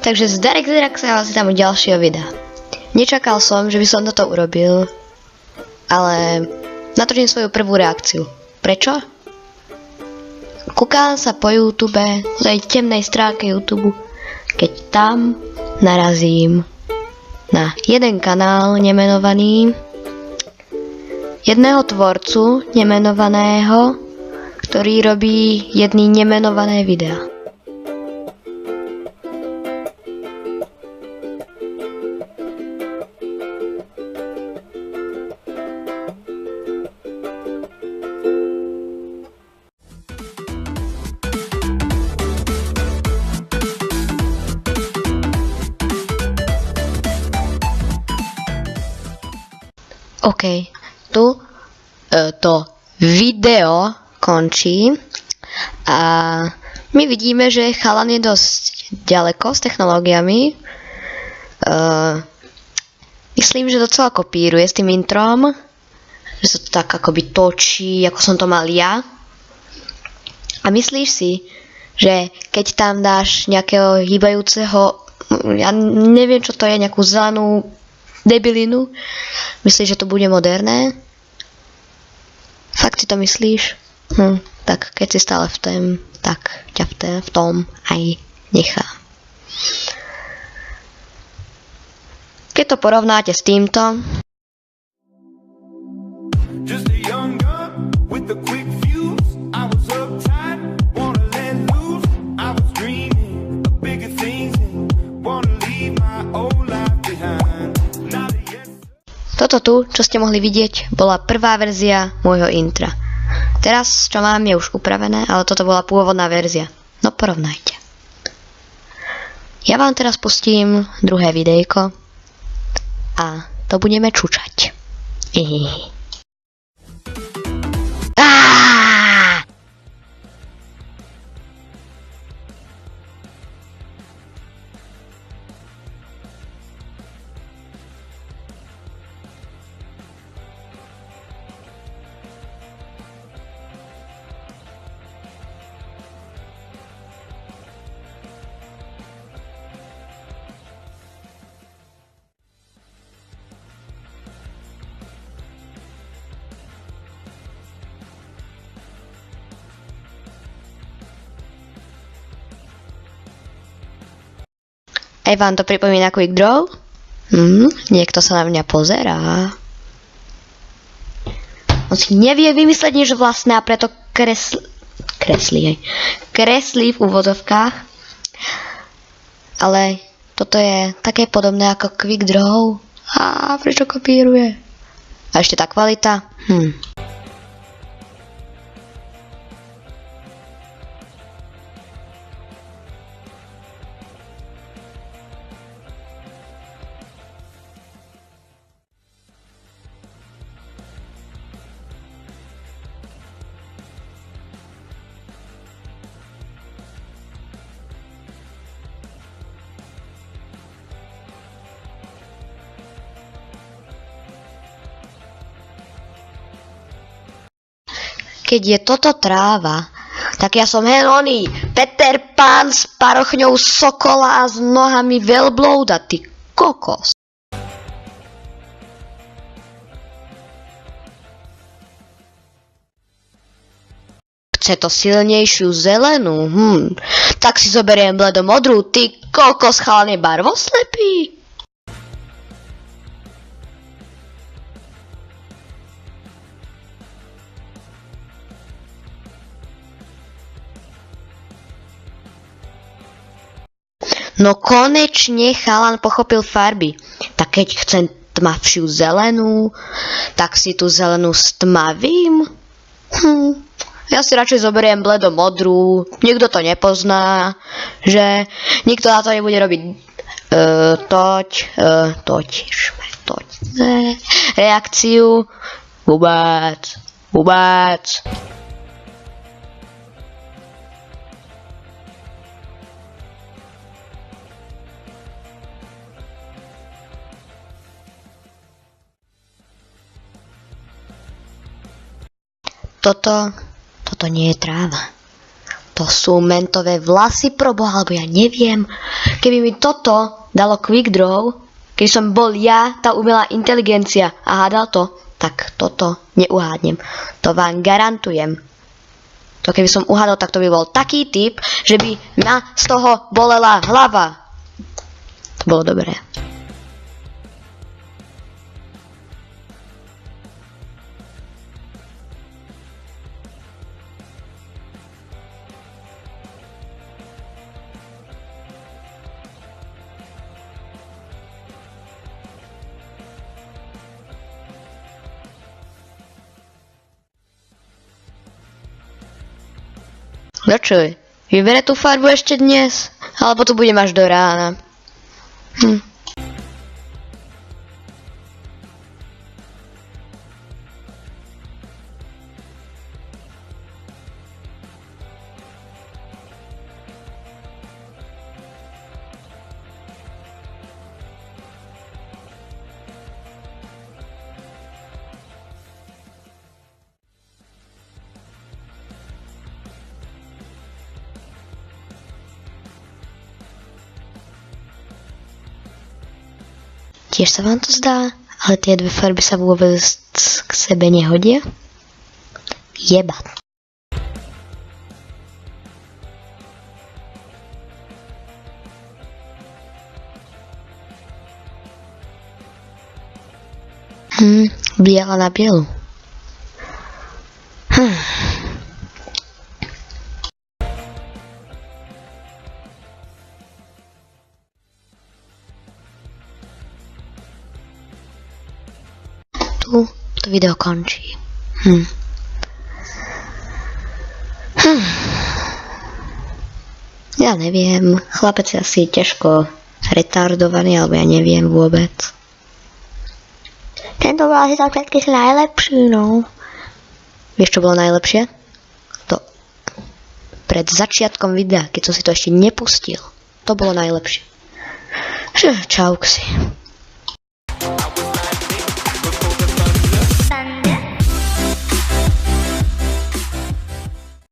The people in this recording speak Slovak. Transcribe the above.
Takže z Darek sa vás tam u ďalšieho videa. Nečakal som, že by som toto urobil, ale natočím svoju prvú reakciu. Prečo? Kúkam sa po YouTube, po tej temnej stránke YouTube, keď tam narazím na jeden kanál nemenovaný, jedného tvorcu nemenovaného, ktorý robí jedny nemenované videá. OK, tu to video končí a my vidíme, že chalan je dosť ďaleko s technológiami. Myslím, že docela kopíruje s tým introm, že sa to tak akoby točí, ako som to mal ja. A myslíš si, že keď tam dáš nejakého hýbajúceho, ja neviem čo to je, nejakú zelenú debilinu, myslíš, že to bude moderné? Fakt si to myslíš? Tak keď si stále v tom, tak ťa v tom aj nechá. Keď to porovnáte s týmto, toto tu, čo ste mohli vidieť, bola prvá verzia môjho intra. Teraz, čo mám, je už upravené, ale toto bola pôvodná verzia. No porovnajte. Ja vám teraz pustím druhé videjko a to budeme čučať. Aj vám to pripomína Quick Draw? Niekto sa na mňa pozerá. On si nevie vymysleť nič vlastné a preto kreslí v úvodzovkách. Ale toto je také podobné ako Quick Draw. A prečo kopíruje? A ešte tá kvalita? Keď je toto tráva, tak ja som oný Peter Pan s parochňou sokola a s nohami veľblouda, ty kokos. Chce to silnejšiu zelenú, tak si zoberiem bledomodrú, ty kokos, chalan je barvoslepý. No konečne chalan pochopil farby. Tak keď chcem tmavšiu zelenú, tak si tú zelenú stmavím. Ja si radšej zoberiem bledomodrú. Nikto to nepozná, že nikto na to nebude robiť reakciu. Vôbec. Toto nie je tráva. To sú mentové vlasy, proboha, alebo ja neviem. Keby mi toto dalo quick draw, keď som bol ja, tá umelá inteligencia a hádal to, tak toto neuhádnem. To vám garantujem. To keby som uhádol, tak to by bol taký typ, že by ma z toho bolela hlava. To bolo dobré. No čo, vybere tú farbu ešte dnes? Alebo tu budem až do rána? Tiež sa vám to zdá, ale tie dve farby sa vôbec k sebe nehodia? Jeba. Biela na bielu. Tu to video končí. Ja neviem, chlapec je asi ťažko retardovaný, alebo ja neviem vôbec. Tento bol asi taký najlepší, no. Vieš, čo bolo najlepšie? To pred začiatkom videa, keď som si to ešte nepustil. To bolo najlepšie. Čauksi.